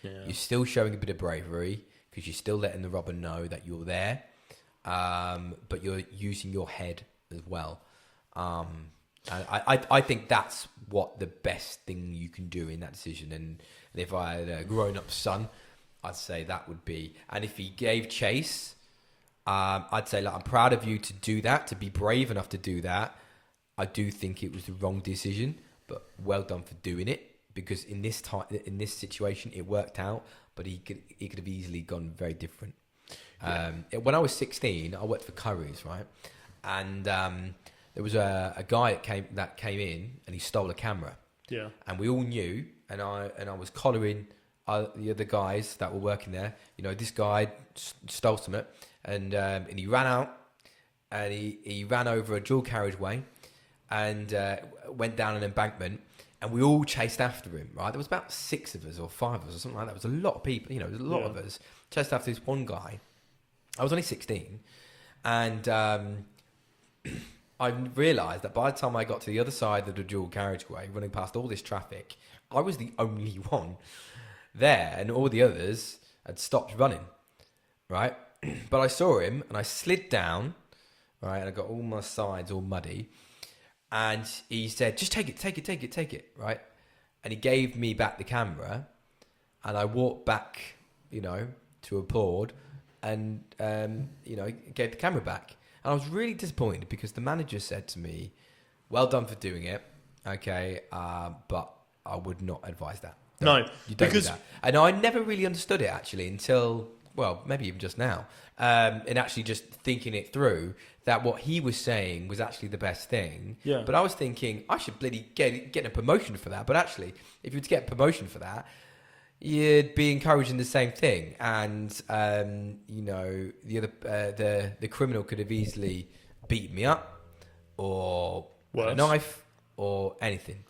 Yeah. You're still showing a bit of bravery because you're still letting the robber know that you're there, but you're using your head as well. And I think that's what the best thing you can do in that decision. And if I had a grown-up son, I'd say that would be. And if he gave chase, I'd say, I'm proud of you to do that, to be brave enough to do that. I do think it was the wrong decision, but well done for doing it. Because in this situation, it worked out, but he could have easily gone very different. Yeah. When I was 16, I worked for Currys, right? And there was a guy that came in and he stole a camera. Yeah. And we all knew, and I was collaring the other guys that were working there. This guy stole something, and he ran out, and he ran over a dual carriageway, and went down an embankment. And we all chased after him, right? There was about 6 of us or 5 of us or something like that. There was a lot of people, there was a lot of us chased after this one guy. I was only 16. And I realised that by the time I got to the other side of the dual carriageway, running past all this traffic, I was the only one there. And all the others had stopped running, right? But I saw him and I slid down, right? And I got all my sides all muddy. And he said, just take it, right? And he gave me back the camera, and I walked back, to applaud, and, gave the camera back. And I was really disappointed because the manager said to me, well done for doing it, okay, but I would not advise that. You don't do that. And I never really understood it, actually, until, well, maybe even just now, and actually just thinking it through, that what he was saying was actually the best thing. Yeah. But I was thinking, I should bloody get a promotion for that. But actually, if you were to get a promotion for that, you'd be encouraging the same thing. And, the criminal could have easily beaten me up or a knife or anything.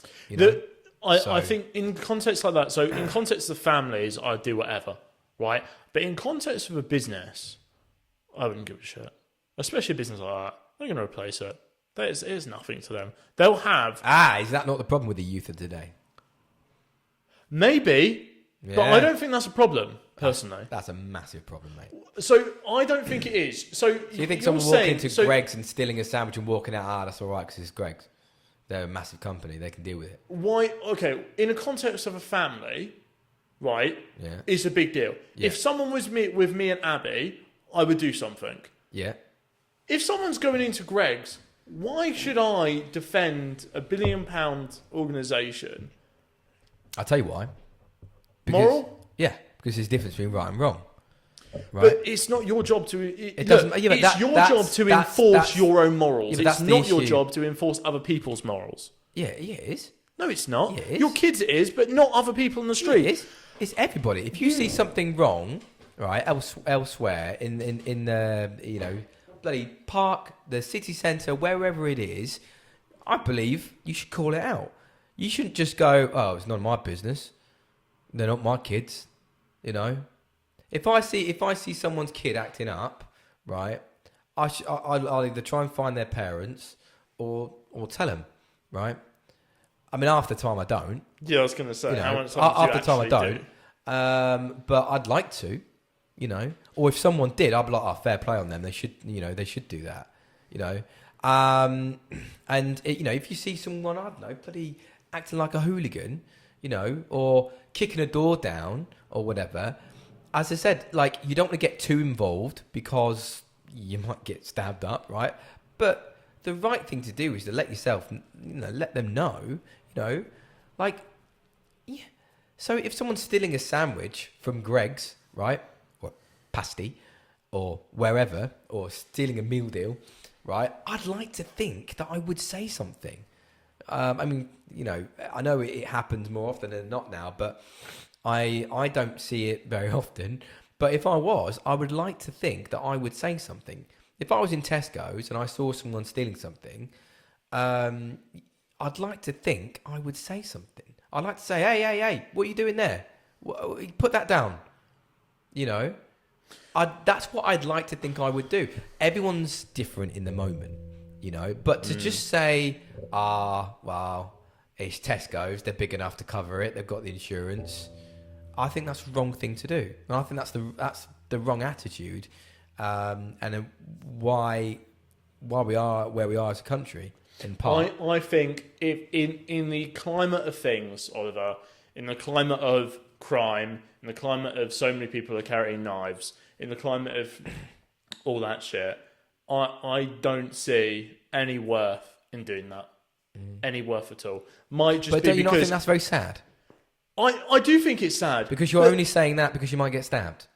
I think in context like that, so in context of families, I'd do whatever, right? But in context of a business, I wouldn't give a shit. Especially a business like that. They're going to replace it. It's nothing to them. They'll have... is that not the problem with the youth of today? Maybe, but I don't think that's a problem, personally. That's a massive problem, mate. So, I don't think it is. So you think someone walking into Greggs and stealing a sandwich and walking out, that's all right because it's Greggs? They're a massive company. They can deal with it. Why? Okay, in the context of a family, right, it's a big deal. Yeah. If someone was with me and Abby, I would do something. Yeah. If someone's going into Greggs, why should I defend £1 billion organisation? I'll tell you why. Moral? Yeah, because there's a difference between right and wrong. Right? But it's not your job to... It's your job to enforce your own morals. It's not your job to enforce other people's morals. Yeah, it is. No, it's not. Yeah, it is. Your kids it is, but not other people in the street. Yeah, it is. It's everybody. If you see something wrong, right, elsewhere in the, bloody park, the city centre, wherever it is, I believe you should call it out. You shouldn't just go, oh, it's none of my business. They're not my kids, If I see someone's kid acting up, right, I'll either try and find their parents or tell them, right. I mean, half the time I don't. Yeah, I was going to say, half the time I don't. But I'd like to. Or if someone did, I'd be like, fair play on them. They should, they should do that, And, if you see someone, I don't know, bloody acting like a hooligan, or kicking a door down or whatever, as I said, you don't want to get too involved because you might get stabbed up, right? But the right thing to do is to let yourself, let them know, So if someone's stealing a sandwich from Greggs, right? Pasty or wherever, or stealing a meal deal, right? I'd like to think that I would say something. I know it happens more often than not now, but I don't see it very often. But if I was, I would like to think that I would say something. If I was in Tesco's and I saw someone stealing something, I'd like to think I would say something. I'd like to say, hey, what are you doing there? Put that down. You know, that's what I'd like to think I would do. Everyone's different in the moment, you know. But to just say, well, it's Tesco's. They're big enough to cover it. They've got the insurance. I think that's the wrong thing to do. And I think that's the wrong attitude, and why we are where we are as a country. In part, I think if in the climate of things, Oliver, in the climate of crime, in the climate of so many people are carrying knives, in the climate of all that shit, I don't see any worth in doing that. Any worth at all. Might just but be don't you not because think that's very sad? I do think it's sad Because you're only saying that because you might get stabbed.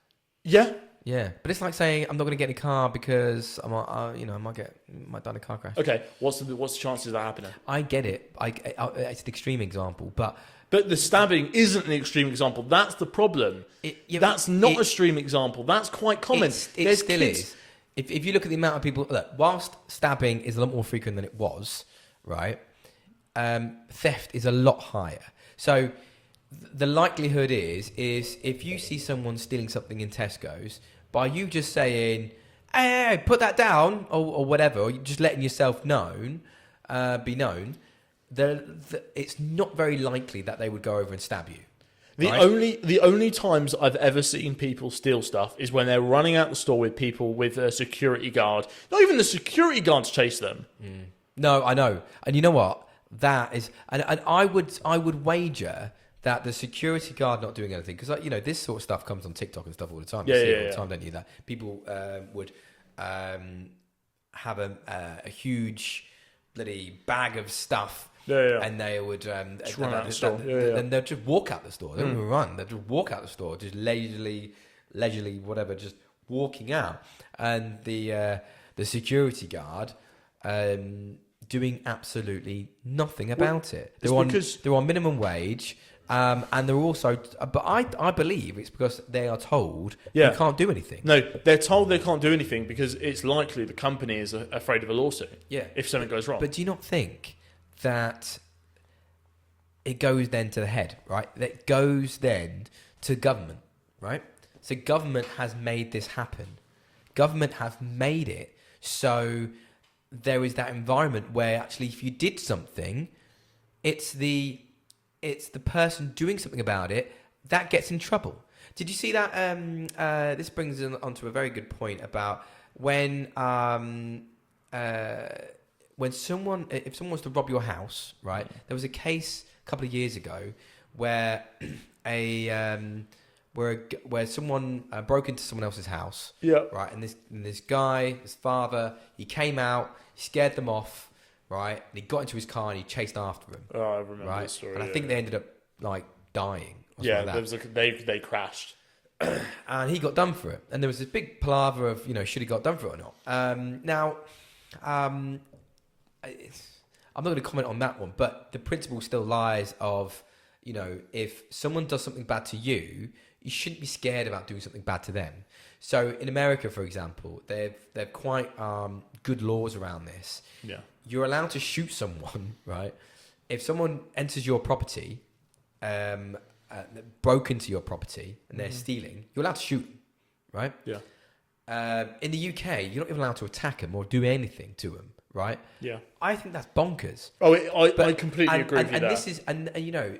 Yeah. Yeah, but it's like saying I'm not going to get in a car because I might die in a car crash. Okay, what's the chances of that happening? I get it. It's an extreme example, but the stabbing isn't an extreme example. That's the problem. That's not an extreme example. That's quite common. It still is. If you look at the amount of people, look, whilst stabbing is a lot more frequent than it was, right? Theft is a lot higher. So the likelihood is if you see someone stealing something in Tesco's, by you just saying, hey, put that down, or whatever, or just letting yourself be known, it's not very likely that they would go over and stab you. The only times I've ever seen people steal stuff is when they're running out the store with people with a security guard. Not even the security guards chase them. No, I know. And you know what? That is, and I would wager that the security guard not doing anything, because this sort of stuff comes on TikTok and stuff all the time. You see it all the time, don't you? That people would have a huge bloody bag of stuff, and they would run out the store. And they'd just walk out the store. They don't even run. They'd just walk out the store, just leisurely, whatever, just walking out, and the security guard. Doing absolutely nothing about it. They're on minimum wage, and they're also. But I believe it's because they are told you can't do anything. No, they're told they can't do anything because it's likely the company is afraid of a lawsuit. Yeah, if something goes wrong. But do you not think that it goes then to the head, right? That goes then to government, right? So government has made this happen. Government have made it so. There is that environment where actually if you did something, it's the person doing something about it that gets in trouble. Did you see that? This brings us onto a very good point about when someone, if someone was to rob your house, right? There was a case a couple of years ago where where someone broke into someone else's house, right? And this guy, his father, he came out, he scared them off, right? And he got into his car and he chased after them. Oh, I remember this story. And I think they ended up like dying. Or yeah, like that. They crashed, and he got done for it. And there was this big palaver of should he got done for it or not? Now, I'm not going to comment on that one, but the principle still lies of if someone does something bad to you. You shouldn't be scared about doing something bad to them. So in America, for example, they've quite good laws around this. Yeah, you're allowed to shoot someone, right? If someone enters your property, broke into your property, and they're stealing, you're allowed to shoot them, right? Yeah. In the UK, you're not even allowed to attack them or do anything to them, right? Yeah. I think that's bonkers. Oh, I completely agree with you. And this is,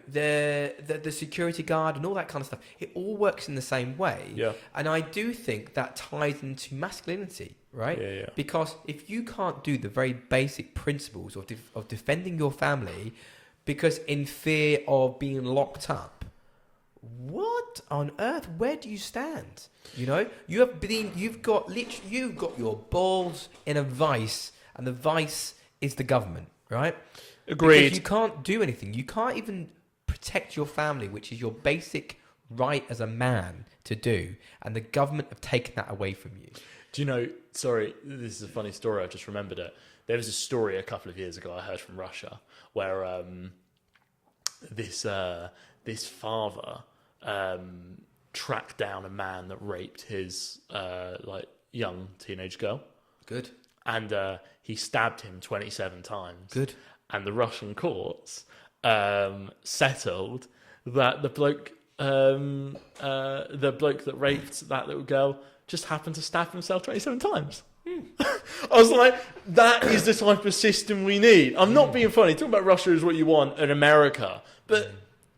the security guard and all that kind of stuff. It all works in the same way. Yeah. And I do think that ties into masculinity, right? Yeah. Because if you can't do the very basic principles of defending your family, because in fear of being locked up, what on earth? Where do you stand? You've got your balls in a vice. And the vice is the government, right? Agreed. Because you can't do anything. You can't even protect your family, which is your basic right as a man to do. And the government have taken that away from you. Do you know, sorry, this is a funny story. I just remembered it. There was a story a couple of years ago I heard from Russia where this father tracked down a man that raped his young teenage girl. Good. And he stabbed him 27 times. Good. And the Russian courts settled that the bloke that raped that little girl just happened to stab himself 27 times. I was like, that is the type of system we need. I'm not being funny. Talking about Russia is what you want in America. But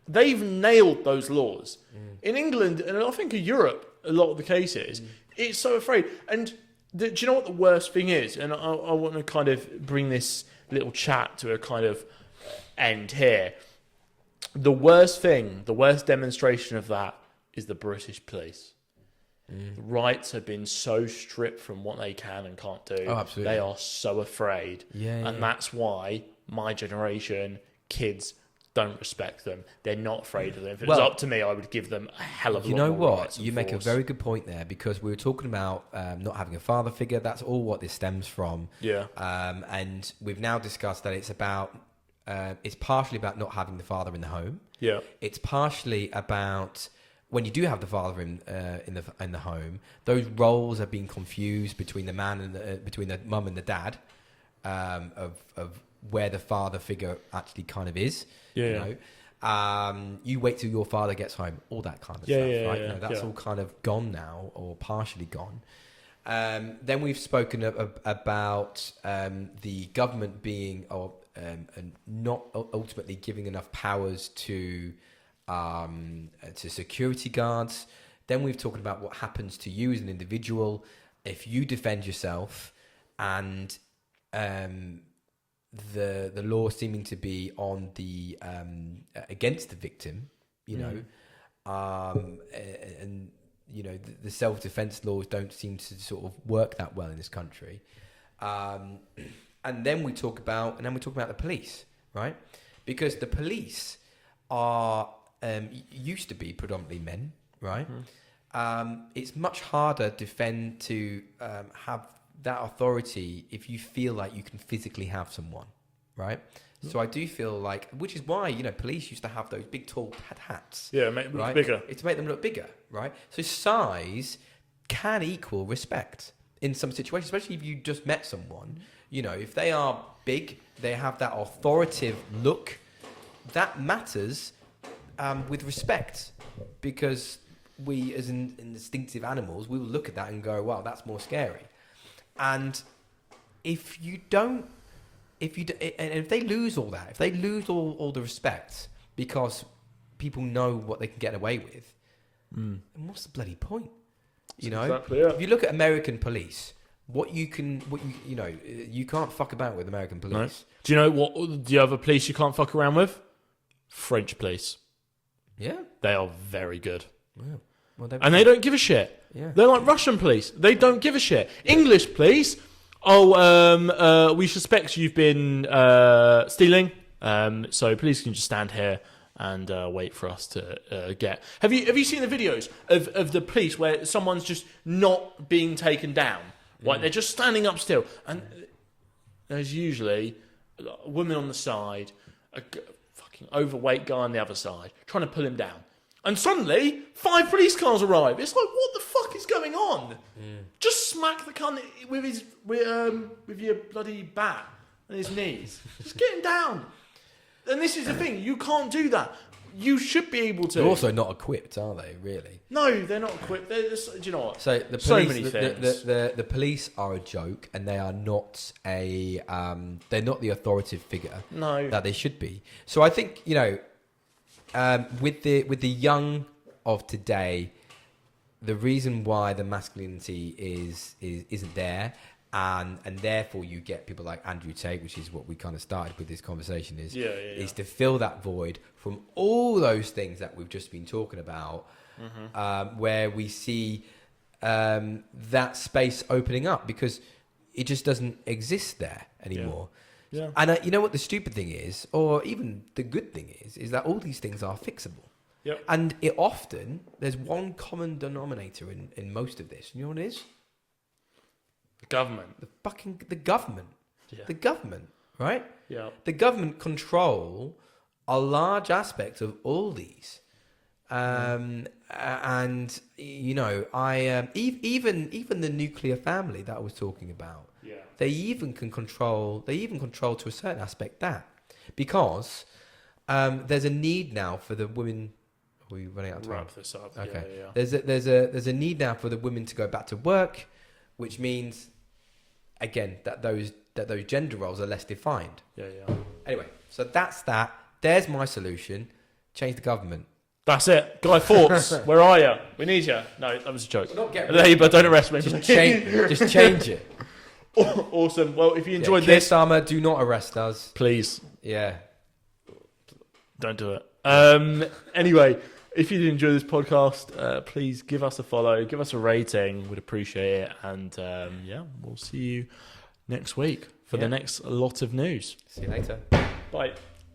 they've nailed those laws. In England, and I think in Europe, a lot of the cases, it's so afraid. And do you know what the worst thing is? And I want to kind of bring this little chat to a kind of end here. The worst thing, the worst demonstration of that is the British police. The rights have been so stripped from what they can and can't do. Oh, absolutely. They are so afraid. And that's why my generation, kids, don't respect them. They're not afraid of them. If it was up to me, I would give them a hell of a lot more rights. You know what? You make a very good point there, because we were talking about not having a father figure. That's all what this stems from. Yeah. And we've now discussed that it's partially about not having the father in the home. Yeah. It's partially about when you do have the father in the home, those roles are being confused between the man and between the mum and the dad, of where the father figure actually kind of is. You know, you wait till your father gets home, all that kind of stuff, right? You know, that's all kind of gone now, or partially gone. Then we've spoken about the government being and not ultimately giving enough powers to security guards. Then we've talked about what happens to you as an individual if you defend yourself, and the law seeming to be on the against the victim, you know, and you know the self-defense laws don't seem to sort of work that well in this country. And then we talk about the police, right? Because the police are used to be predominantly men, right? It's much harder to have that authority if you feel like you can physically have someone, right? So I do feel like, which is why, you know, police used to have those big tall hats. Yeah, make them look bigger. It's to make them look bigger, right? So size can equal respect in some situations, especially if you just met someone. You know, if they are big, they have that authoritative look, that matters with respect, because we as instinctive animals, we will look at that and go, wow, that's more scary. And if they lose all that, if they lose all the respect because people know what they can get away with, then what's the bloody point? You know, exactly, yeah. If you look at American police, you can't fuck about with American police. No. Do you know what the other police you can't fuck around with? French police. Yeah, they are very good. Yeah. Well, and they don't give a shit. Yeah. They're like Russian police. They don't give a shit. English police, we suspect you've been stealing. So please can you just stand here and wait for us to get. Have you seen the videos of the police where someone's just not being taken down? Like they're just standing up still, and there's usually a woman on the side, a fucking overweight guy on the other side, trying to pull him down. And suddenly, 5 police cars arrive. It's like, what the fuck is going on? Just smack the cunt with your bloody bat and his knees. Just get him down. And this is the thing, you can't do that. You should be able to. They're also not equipped, are they? Really? No, they're not equipped. Do you know what? So the police, so many things. The police are a joke, and they are not they're not the authoritative figure that they should be. So I think, you know, with the young of today, the reason why the masculinity isn't there, and therefore you get people like Andrew Tate, which is what we kind of started with this conversation, is to fill that void from all those things that we've just been talking about, where we see that space opening up because it just doesn't exist there anymore. Yeah. And you know what the stupid thing is, or even the good thing is that all these things are fixable. Yep. And there's one common denominator in most of this. You know what it is? The government. The government. Yeah. The government, right? Yeah. The government control a large aspect of all these. And you know, I even the nuclear family that I was talking about. Yeah. They even control to a certain aspect that, because there's a need now for the women. Are we running out of time? Wrap this up. Okay. Yeah. There's a need now for the women to go back to work, which means again that those gender roles are less defined. Yeah. Anyway, so that's that. There's my solution. Change the government. That's it. Guy Fawkes, where are you? We need you. No, that was a joke. Not get But don't arrest me. just change it. Awesome. Well, if you enjoyed Keir this, Starmer, do not arrest us. please Yeah. don't do it. Anyway, if you did enjoy this podcast, please give us a follow, give us a rating. We'd appreciate it. And we'll see you next week for the next lot of news. See you later. Bye.